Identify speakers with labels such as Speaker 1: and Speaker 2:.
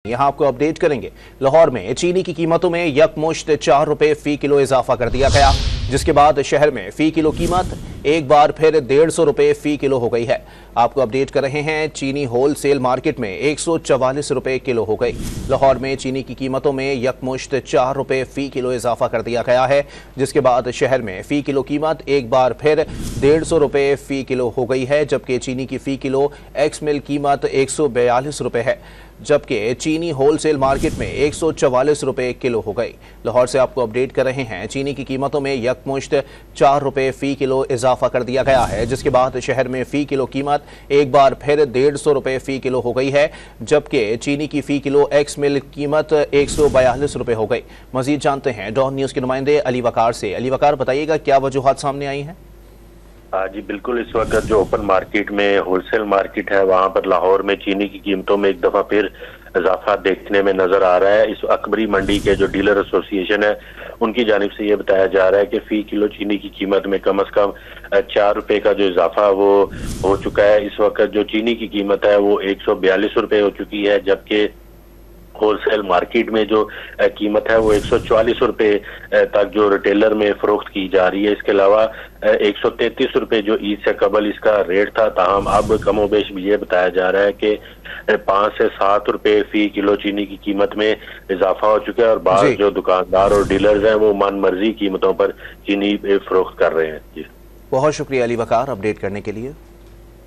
Speaker 1: यहाँ आपको अपडेट करेंगे। लाहौर में चीनी की कीमतों में यकमुश्त 4 रुपए फी किलो इजाफा कर दिया गया, जिसके बाद शहर में फी किलो कीमत एक बार फिर 150 रुपए फी किलो हो गई है। आपको अपडेट कर रहे हैं, चीनी होलसेल मार्केट में 144 रुपए किलो हो गई। लाहौर में चीनी की कीमतों में यकमुश्त 4 रुपए फी किलो इजाफा कर दिया गया है, जिसके बाद शहर में फी किलो कीमत एक बार फिर 150 रुपए फी किलो हो गई है, जबकि चीनी की फी किलो एक्स मिल कीमत 142 रुपए है, जबकि चीनी होलसेल मार्केट में 144 रुपए किलो हो गई। लाहौर से आपको अपडेट कर रहे हैं, चीनी की कीमतों में यकमुश्त 4 रुपए फी किलो इजाफा कर दिया गया है, जिसके बाद शहर में फी किलो कीमत एक बार फिर 150 रुपए फी किलो हो गई है, जबकि चीनी की फी किलो एक्स मिल कीमत 142 रुपए हो गई। मजीद जानते हैं डॉन न्यूज के नुमाइंदे अली वकार से। अली वकार, बताइएगा क्या वजूहात सामने आई हैं?
Speaker 2: जी बिल्कुल, इस वक्त जो ओपन मार्केट में होलसेल मार्केट है वहां पर लाहौर में चीनी की कीमतों में एक दफा फिर इजाफा देखने में नजर आ रहा है। इस अकबरी मंडी के जो डीलर एसोसिएशन है उनकी जानिब से ये बताया जा रहा है कि फी किलो चीनी की कीमत में कम से कम 4 रुपए का जो इजाफा वो हो चुका है। इस वक्त जो चीनी की कीमत है वो 142 रुपए हो चुकी है, जबकि होलसेल मार्केट में जो कीमत है वो 144 रुपए तक जो रिटेलर में फरोख्त की जा रही है। इसके अलावा 133 रुपए जो ईद से कबल इसका रेट था, ताहम अब कमोबेश भी ये बताया जा रहा है कि 5 से 7 रुपए फी किलो चीनी की कीमत में इजाफा हो चुका है और बाद जो दुकानदार और डीलर्स हैं वो मन मर्जी कीमतों पर चीनी फरोख्त कर रहे हैं। जी
Speaker 1: बहुत शुक्रिया अली वकार अपडेट करने के लिए।